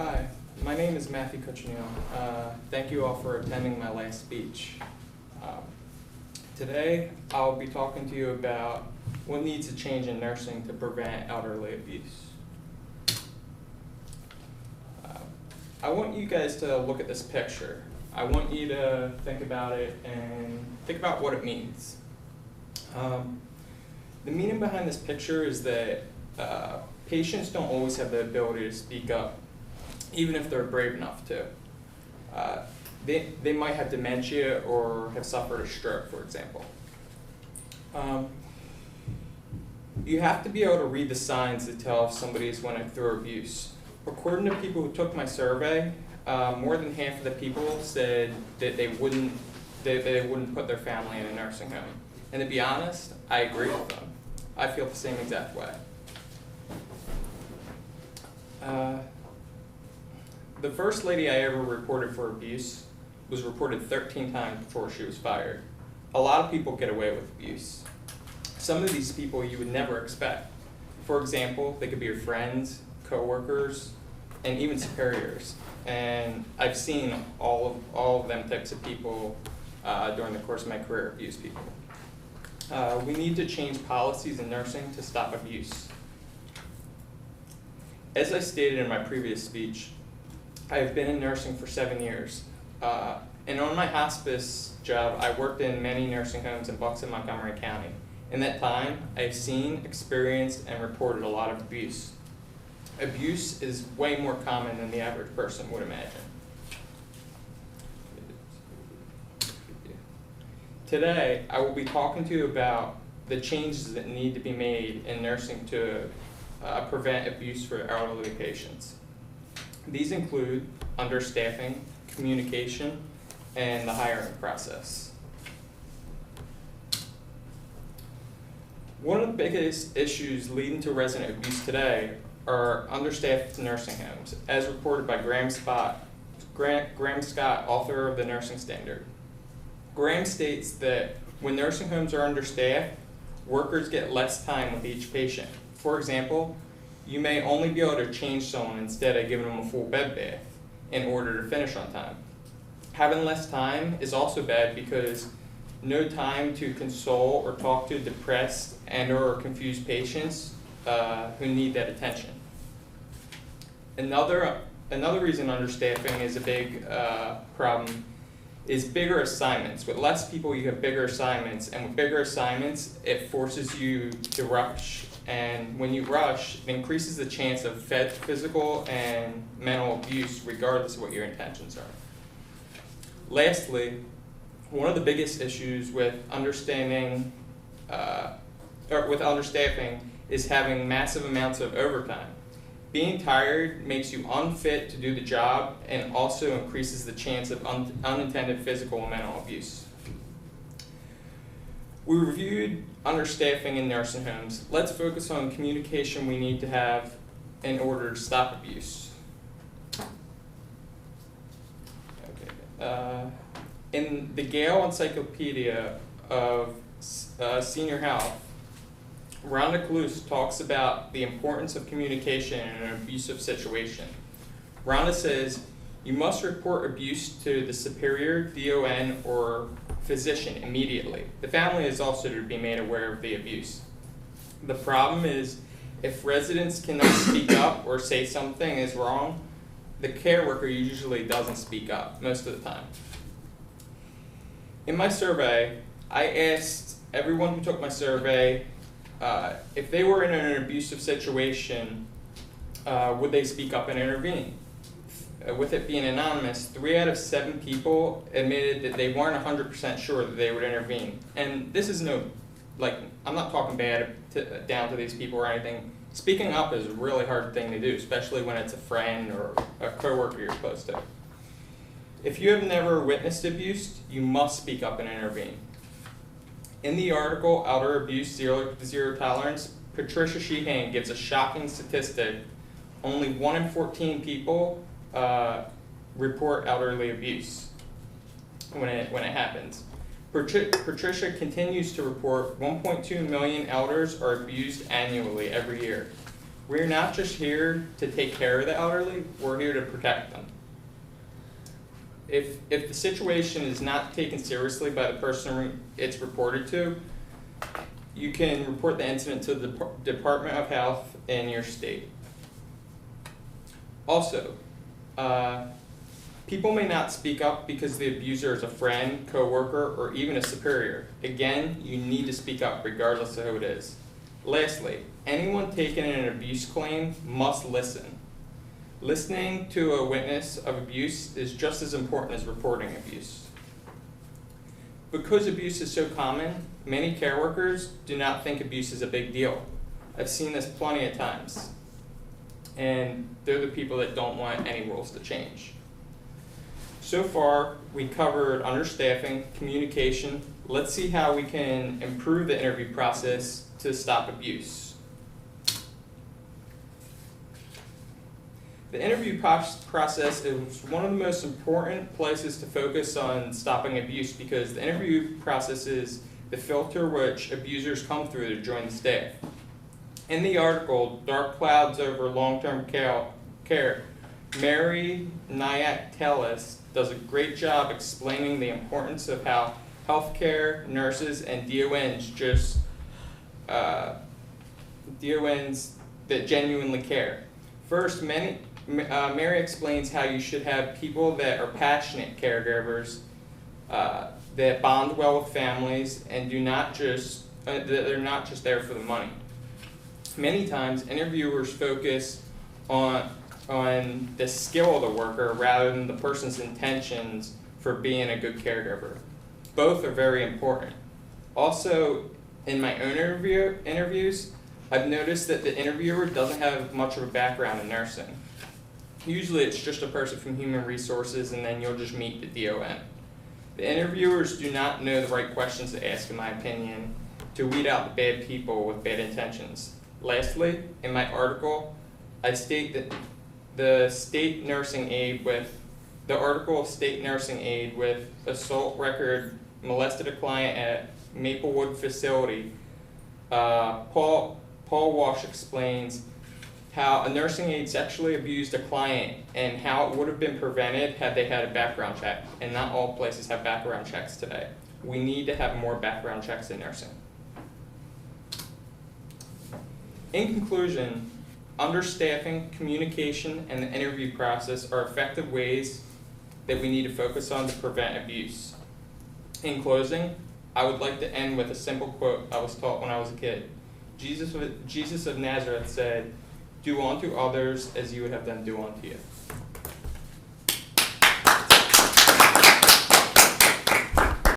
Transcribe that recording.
Hi, my name is Matthew.C. Thank you all for attending my last speech. Today, I'll be talking to you about what needs to change in nursing to prevent elderly abuse. I want you guys to look at this picture. I want you to think about it and think about what it means. The meaning behind this picture is that patients don't always have the ability to speak up, even if they're brave enough to. They might have dementia or have suffered a stroke, for example. You have to be able to read the signs that tell if somebody is going through abuse. According to people who took my survey, more than half of the people said that they wouldn't put their family in a nursing home. And to be honest, I agree with them. I feel the same exact way. The first lady I ever reported for abuse was reported 13 times before she was fired. A lot of people get away with abuse. Some of these people you would never expect. For example, they could be your friends, coworkers, and even superiors. And I've seen all of them types of people during the course of my career abuse people. We need to change policies in nursing to stop abuse. As I stated in my previous speech, I have been in nursing for 7 years. And on my hospice job, I worked in many nursing homes in Bucks and Montgomery County. In that time, I've seen, experienced, and reported a lot of abuse. Abuse is way more common than the average person would imagine. Today, I will be talking to you about the changes that need to be made in nursing to prevent abuse for elderly patients. These include understaffing, communication, and the hiring process. One of the biggest issues leading to resident abuse today are understaffed nursing homes, as reported by Graham Scott, author of the Nursing Standard. Graham states that when nursing homes are understaffed, workers get less time with each patient. For example, you may only be able to change someone instead of giving them a full bed bath in order to finish on time. Having less time is also bad because no time to console or talk to depressed and or confused patients who need that attention. Another reason understaffing is a big problem is bigger assignments. With less people, you have bigger assignments, and with bigger assignments, it forces you to rush. And when you rush, it increases the chance of physical and mental abuse, regardless of what your intentions are. Lastly, one of the biggest issues with understaffing is having massive amounts of overtime. Being tired makes you unfit to do the job and also increases the chance of unintended physical and mental abuse. We reviewed understaffing in nursing homes. Let's focus on communication we need to have in order to stop abuse. Okay. In the Gale Encyclopedia of Senior Health, Rhonda Cluse talks about the importance of communication in an abusive situation. Rhonda says, you must report abuse to the superior, DON, or physician immediately. The family is also to be made aware of the abuse. The problem is, if residents cannot speak up or say something is wrong, the care worker usually doesn't speak up most of the time. In my survey, I asked everyone who took my survey if they were in an abusive situation, would they speak up and intervene? With it being anonymous, 3 out of 7 people admitted that they weren't 100% sure that they would intervene. And this is I'm not talking down to these people or anything. Speaking up is a really hard thing to do, especially when it's a friend or a coworker you're close to. If you have never witnessed abuse, you must speak up and intervene. In the article, Elder Abuse, Zero Tolerance, Patricia Sheehan gives a shocking statistic. Only 1 in 14 people report elderly abuse when it happens. Patricia continues to report 1.2 million elders are abused annually every year. We're not just here to take care of the elderly, we're here to protect them. If the situation is not taken seriously by the person it's reported to, you can report the incident to the Department of Health in your state. Also, people may not speak up because the abuser is a friend, coworker, or even a superior. Again, you need to speak up regardless of who it is. Lastly, anyone taking an abuse claim must listen. Listening to a witness of abuse is just as important as reporting abuse. Because abuse is so common, many care workers do not think abuse is a big deal. I've seen this plenty of times. And they're the people that don't want any rules to change. So far, we covered understaffing, communication. Let's see how we can improve the interview process to stop abuse. The interview process is one of the most important places to focus on stopping abuse because the interview process is the filter which abusers come through to join the staff. In the article, Dark Clouds Over Long-Term Care, Mary Nyack-Tellis does a great job explaining the importance of how healthcare, nurses, and DONs that genuinely care. First, Mary explains how you should have people that are passionate caregivers, that bond well with families, and that they're not just there for the money. Many times, interviewers focus on the skill of the worker rather than the person's intentions for being a good caregiver. Both are very important. Also, in my own interviews, I've noticed that the interviewer doesn't have much of a background in nursing. Usually it's just a person from human resources and then you'll just meet the DON. The interviewers do not know the right questions to ask, in my opinion, to weed out the bad people with bad intentions. Lastly, in my article, I state that the article State Nursing Aide with assault record molested a client at Maplewood facility. Paul Walsh explains how a nursing aide sexually abused a client and how it would have been prevented had they had a background check. And not all places have background checks today. We need to have more background checks in nursing. In conclusion, understaffing, communication, and the interview process are effective ways that we need to focus on to prevent abuse. In closing, I would like to end with a simple quote I was taught when I was a kid. Jesus of Nazareth said, "Do unto others as you would have them do unto you."